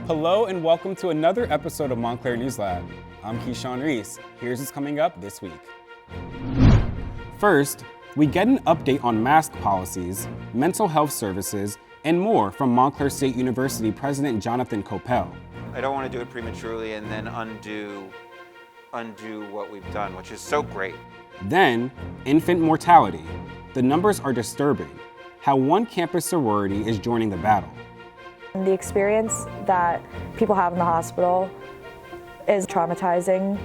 Hello and welcome to another episode of Montclair News Lab. I'm Keyshawn Reese. Here's what's coming up this week. First, we get an update on mask policies, mental health services, and more from Montclair State University President Jonathan Coppell. I don't want to do it prematurely and then undo what we've done, which is so great. Then, infant mortality. The numbers are disturbing. How one campus sorority is joining the battle. The experience that people have in the hospital is traumatizing.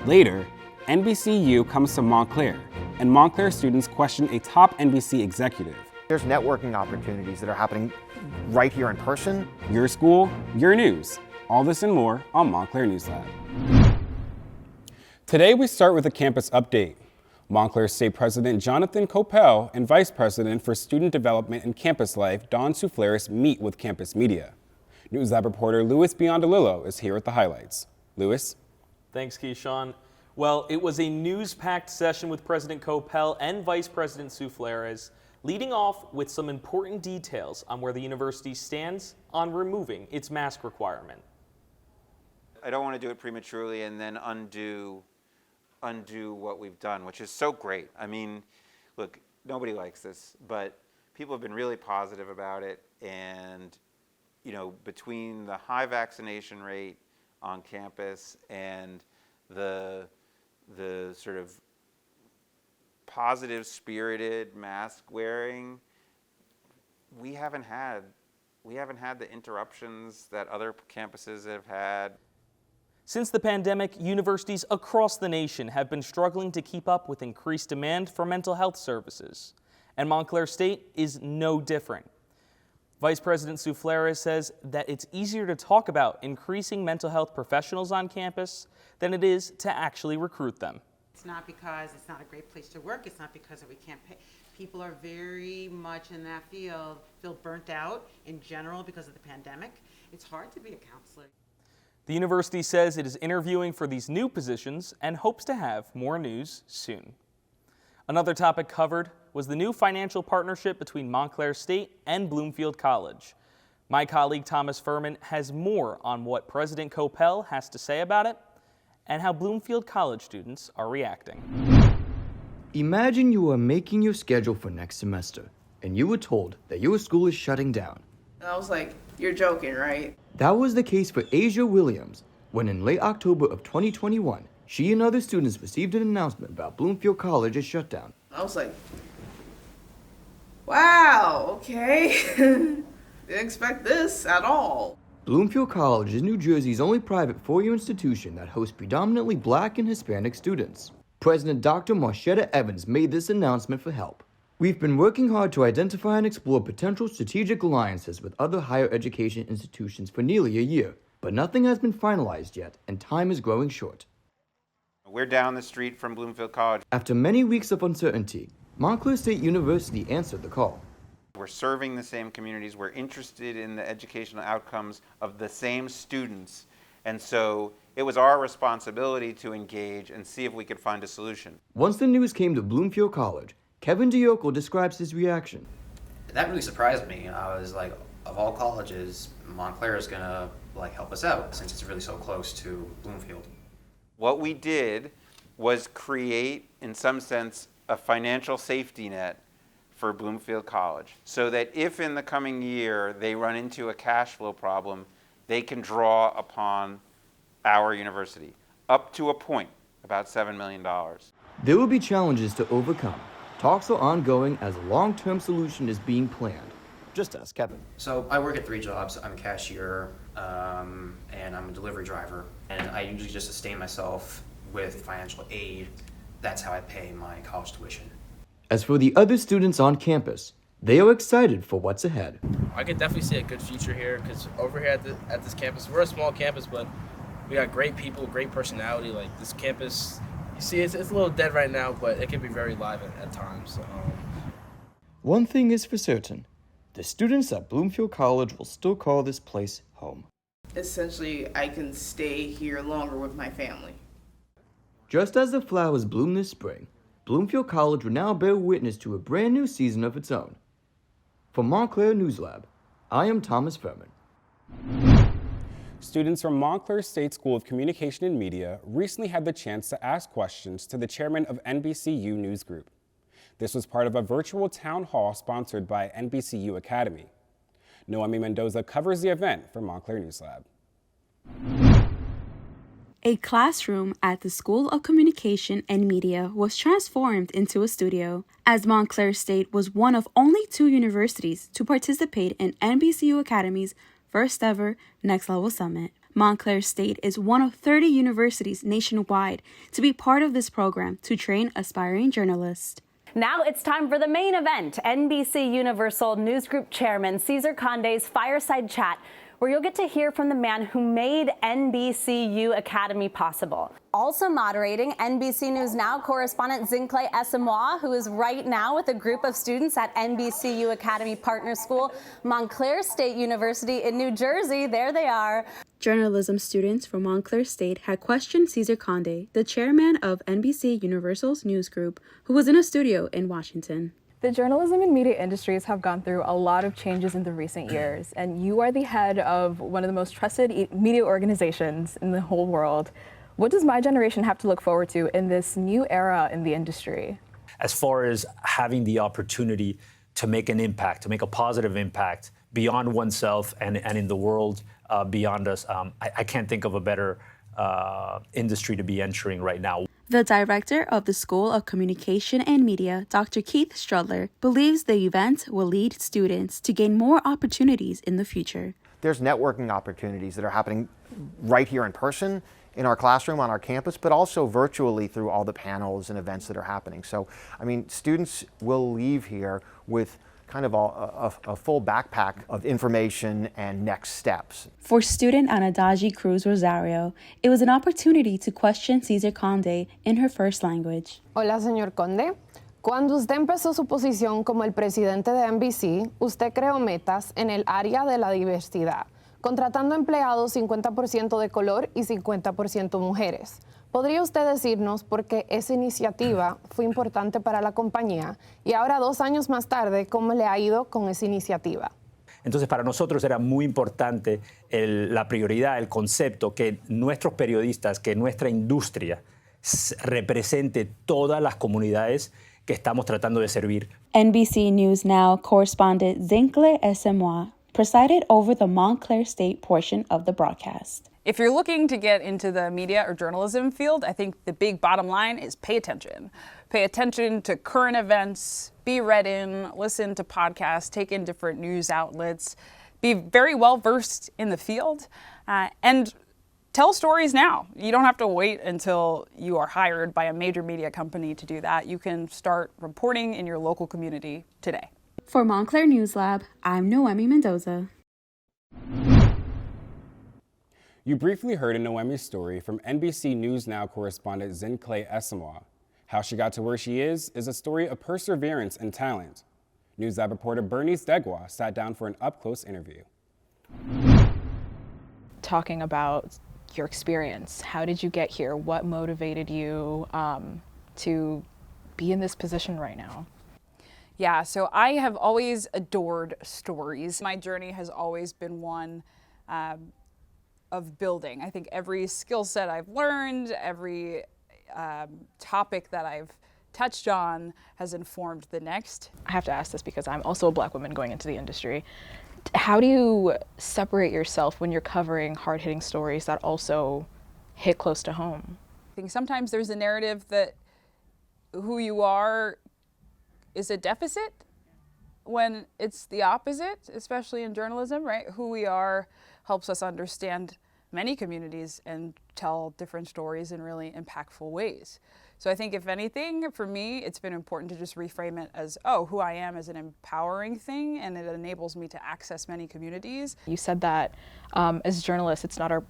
Later, NBCU comes to Montclair, and Montclair students question a top NBC executive. There's networking opportunities that are happening right here in person. Your school, your news. All this and more on Montclair News Lab. Today we start with a campus update. Montclair State President Jonathan Coppell and Vice President for Student Development and Campus Life, Dawn Souflaris, meet with campus media. News Lab reporter Louis Biondolillo is here with the highlights. Louis? Thanks, Keyshawn. Well, it was a news-packed session with President Coppell and Vice President Souflaris, leading off with some important details on where the university stands on removing its mask requirement. I don't want to do it prematurely and then undo what we've done, which is so great. I mean, look, nobody likes this, but people have been really positive about it. And, you know, between the high vaccination rate on campus and the sort of positive spirited mask wearing, we haven't had the interruptions that other campuses have had. Since the pandemic, universities across the nation have been struggling to keep up with increased demand for mental health services, and Montclair State is no different. Vice President Souflaris says that it's easier to talk about increasing mental health professionals on campus than it is to actually recruit them. It's not because it's not a great place to work, it's not because we can't pay. People are very much in that field, feel burnt out in general because of the pandemic. It's hard to be a counselor. The university says it is interviewing for these new positions and hopes to have more news soon. Another topic covered was the new financial partnership between Montclair State and Bloomfield College. My colleague Thomas Furman has more on what President Coppell has to say about it and how Bloomfield College students are reacting. Imagine you are making your schedule for next semester and you were told that your school is shutting down. And I was like, you're joking, right? That was the case for Asia Williams when in late October of 2021, she and other students received an announcement about Bloomfield College's shutdown. I was like, wow, okay. Didn't expect this at all. Bloomfield College is New Jersey's only private four-year institution that hosts predominantly Black and Hispanic students. President Dr. Marshetta Evans made this announcement for help. We've been working hard to identify and explore potential strategic alliances with other higher education institutions for nearly a year, but nothing has been finalized yet, and time is growing short. We're down the street from Bloomfield College. After many weeks of uncertainty, Montclair State University answered the call. We're serving the same communities. We're interested in the educational outcomes of the same students. And so it was our responsibility to engage and see if we could find a solution. Once the news came to Bloomfield College, Kevin Diokel describes his reaction. That really surprised me. I was like, of all colleges, Montclair is gonna help us out since it's really so close to Bloomfield. What we did was create, in some sense, a financial safety net for Bloomfield College so that if in the coming year they run into a cash flow problem, they can draw upon our university up to a point, about $7 million. There will be challenges to overcome. Talks are ongoing as a long-term solution is being planned. Just ask Kevin. So I work at 3 jobs. I'm a cashier, and I'm a delivery driver. And I usually just sustain myself with financial aid. That's how I pay my college tuition. As for the other students on campus, they are excited for what's ahead. I could definitely see a good future here because over here at this campus, we're a small campus, but we got great people, great personality. Like this campus, you see, it's a little dead right now, but it can be very live at times. One thing is for certain, the students at Bloomfield College will still call this place home. Essentially, I can stay here longer with my family. Just as the flowers bloom this spring, Bloomfield College will now bear witness to a brand new season of its own. For Montclair News Lab, I am Thomas Furman. Students from Montclair State School of Communication and Media recently had the chance to ask questions to the chairman of NBCU News Group. This was part of a virtual town hall sponsored by NBCU Acadmey. Noemi Mendoza covers the event for Montclair News Lab. A classroom at the School of Communication and Media was transformed into a studio, as Montclair State was one of only 2 universities to participate in NBCU Academy's first ever Next Level Summit. Montclair State is one of 30 universities nationwide to be part of this program to train aspiring journalists. Now it's time for the main event, NBC Universal News Group Chairman Cesar Conde's Fireside Chat, where you'll get to hear from the man who made NBCU Acadmey possible. Also moderating, NBC News Now correspondent Zincle Esamoah, who is right now with a group of students at NBCU Acadmey Partner School, Montclair State University in New Jersey. There they are. Journalism students from Montclair State had questioned Cesar Conde, the chairman of NBC Universal's news group, who was in a studio in Washington. The journalism and media industries have gone through a lot of changes in the recent years, and you are the head of one of the most trusted media organizations in the whole world. What does my generation have to look forward to in this new era in the industry? As far as having the opportunity to make an impact, to make a positive impact beyond oneself and in the world beyond us, I can't think of a better industry to be entering right now. The director of the School of Communication and Media, Dr. Keith Strudler, believes the event will lead students to gain more opportunities in the future. There's networking opportunities that are happening right here in person, in our classroom, on our campus, but also virtually through all the panels and events that are happening. So, I mean, students will leave here with kind of a full backpack of information and next steps. For student Anadaji Cruz Rosario, it was an opportunity to question Cesar Conde in her first language. Hola, señor Conde. Cuando usted empezó su posición como el presidente de NBC, usted creó metas en el área de la diversidad, contratando empleados 50% de color y 50% mujeres. ¿Podría usted decirnos por qué esa iniciativa fue importante para la compañía y ahora 2 años más tarde, cómo le ha ido con esa iniciativa? Entonces, para nosotros era muy importante la prioridad, el concepto, que nuestros periodistas, que nuestra industria represente todas las comunidades que estamos tratando de servir. NBC News Now correspondent Zincle Esamoah presided over the Montclair State portion of the broadcast. If you're looking to get into the media or journalism field, I think the big bottom line is pay attention. Pay attention to current events, be read in, listen to podcasts, take in different news outlets, be very well versed in the field, and tell stories now. You don't have to wait until you are hired by a major media company to do that. You can start reporting in your local community today. For Montclair News Lab, I'm Noemi Mendoza. You briefly heard a Noemi story from NBC News Now correspondent Zincle Esamoah. How she got to where she is a story of perseverance and talent. News Lab reporter Bernice Degwa sat down for an up-close interview. Talking about your experience, how did you get here? What motivated you to be in this position right now? Yeah, so I have always adored stories. My journey has always been one of building. I think every skill set I've learned, every topic that I've touched on has informed the next. I have to ask this because I'm also a Black woman going into the industry. How do you separate yourself when you're covering hard-hitting stories that also hit close to home? I think sometimes there's a narrative that who you are is a deficit when it's the opposite, especially in journalism, right? Who we are helps us understand many communities and tell different stories in really impactful ways. So I think if anything, for me, it's been important to just reframe it as, oh, who I am is an empowering thing, and it enables me to access many communities. You said that as journalists, it's not our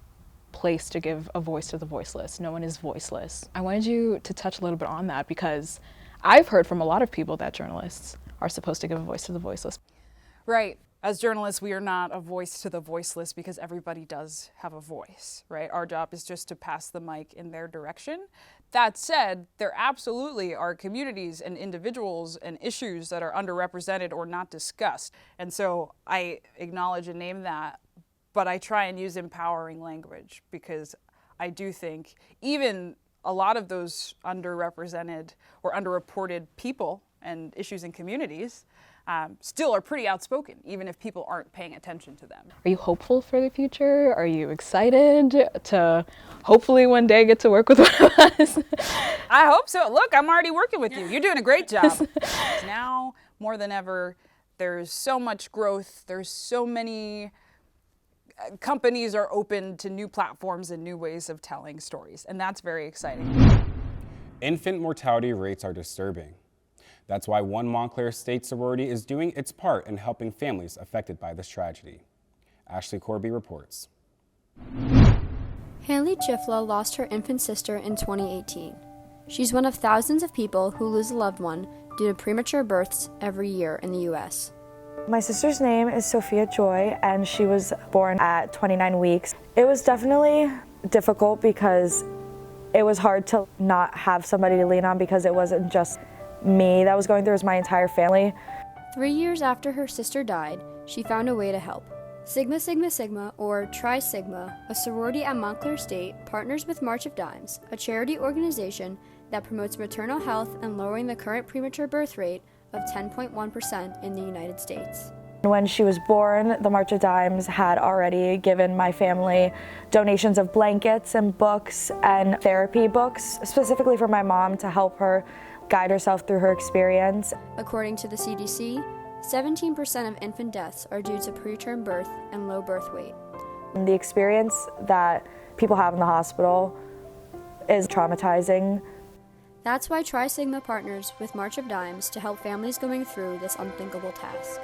place to give a voice to the voiceless. No one is voiceless. I wanted you to touch a little bit on that because I've heard from a lot of people that journalists are supposed to give a voice to the voiceless. Right. As journalists, we are not a voice to the voiceless because everybody does have a voice, right? Our job is just to pass the mic in their direction. That said, there absolutely are communities and individuals and issues that are underrepresented or not discussed. And so I acknowledge and name that, but I try and use empowering language, because I do think even a lot of those underrepresented or underreported people and issues in communities still are pretty outspoken, even if people aren't paying attention to them. Are you hopeful for the future? Are you excited to hopefully one day get to work with one of us? I hope so. Look, I'm already working with you. You're doing a great job. Now, more than ever, there's so much growth. There's so many companies are open to new platforms and new ways of telling stories, and that's very exciting. Infant mortality rates are disturbing. That's why one Montclair State sorority is doing its part in helping families affected by this tragedy. Ashley Corby reports. Haley Jiffla lost her infant sister in 2018. She's one of thousands of people who lose a loved one due to premature births every year in the U.S. My sister's name is Sophia Joy, and she was born at 29 weeks. It was definitely difficult because it was hard to not have somebody to lean on, because it wasn't just me that was going through, it was my entire family. 3 years after her sister died, she found a way to help. Sigma Sigma Sigma, or Tri Sigma, a sorority at Montclair State, partners with March of Dimes, a charity organization that promotes maternal health and lowering the current premature birth rate of 10.1% in the United States. When she was born, the March of Dimes had already given my family donations of blankets and books and therapy books, specifically for my mom to help her guide herself through her experience. According to the CDC, 17% of infant deaths are due to preterm birth and low birth weight. The experience that people have in the hospital is traumatizing. That's why Tri Sigma partners with March of Dimes to help families going through this unthinkable task.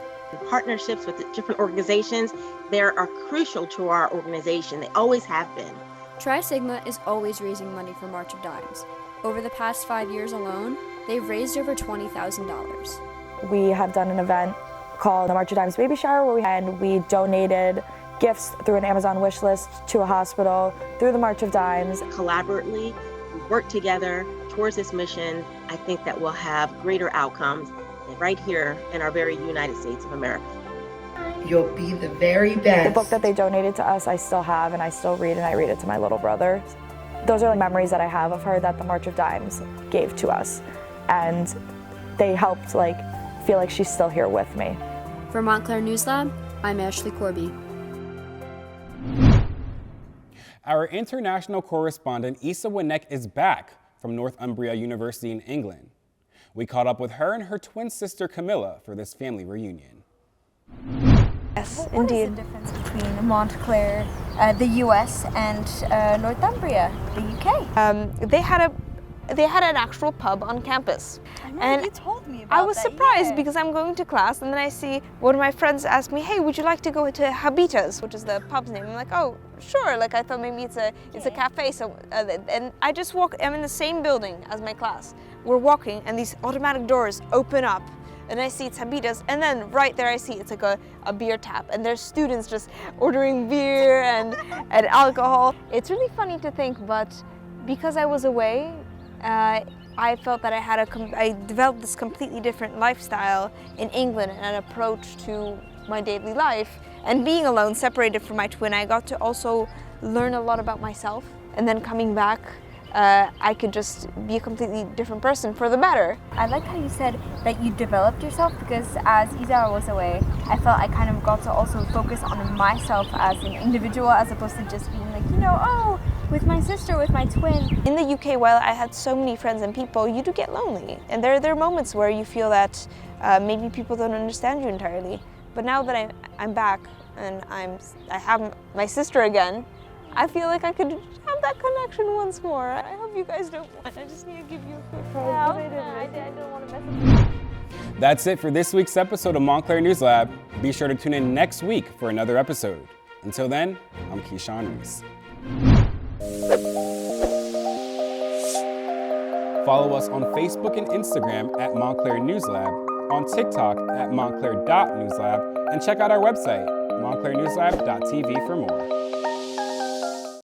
Partnerships with the different organizations, they are crucial to our organization. They always have been. Tri Sigma is always raising money for March of Dimes. Over the past 5 years alone, they've raised over $20,000. We have done an event called the March of Dimes Baby Shower, where we donated gifts through an Amazon wish list to a hospital through the March of Dimes. Collaboratively, we work together towards this mission. I think that we'll have greater outcomes right here in our very United States of America. You'll be the very best. The book that they donated to us, I still have, and I still read, and I read it to my little brother. Those are memories that I have of her that the March of Dimes gave to us, and they helped feel like she's still here with me. For Montclair News Lab, I'm Ashley Corby. Our international correspondent Issa Winnick is back from Northumbria University in England. We caught up with her and her twin sister Camilla for this family reunion. Yes, indeed. What is the difference between Montclair, the US, and Northumbria, the UK? They had an actual pub on campus. I know, and you told me about I was that, surprised yeah. because I'm going to class and then I see one of my friends ask me, hey, would you like to go to Habita's, which is the pub's name? I'm like, oh, sure. I thought maybe it's a cafe. So, and I just walk, I'm in the same building as my class. We're walking and these automatic doors open up and I see it's Habita's, and then right there I see it's like a beer tap, and there's students just ordering beer and alcohol. It's really funny to think, but because I was away, I felt that I developed this completely different lifestyle in England and an approach to my daily life. And being alone, separated from my twin, I got to also learn a lot about myself. And then coming back, I could just be a completely different person for the better. I like how you said that you developed yourself, because as Isa was away, I felt I kind of got to also focus on myself as an individual, as opposed to just being like, oh, with my sister, with my twin. In the UK, while I had so many friends and people, you do get lonely. And there are moments where you feel that maybe people don't understand you entirely. But now that I'm back and I have my sister again, I feel like I could have that connection once more. I hope you guys don't mind. I just need to give you a quick hug. I don't want to mess up. That's it for this week's episode of Montclair News Lab. Be sure to tune in next week for another episode. Until then, I'm Keyshawn Reese. Follow us on Facebook and Instagram at Montclair News Lab, on TikTok at montclair.newslab, and check out our website, montclairnewslab.tv for more.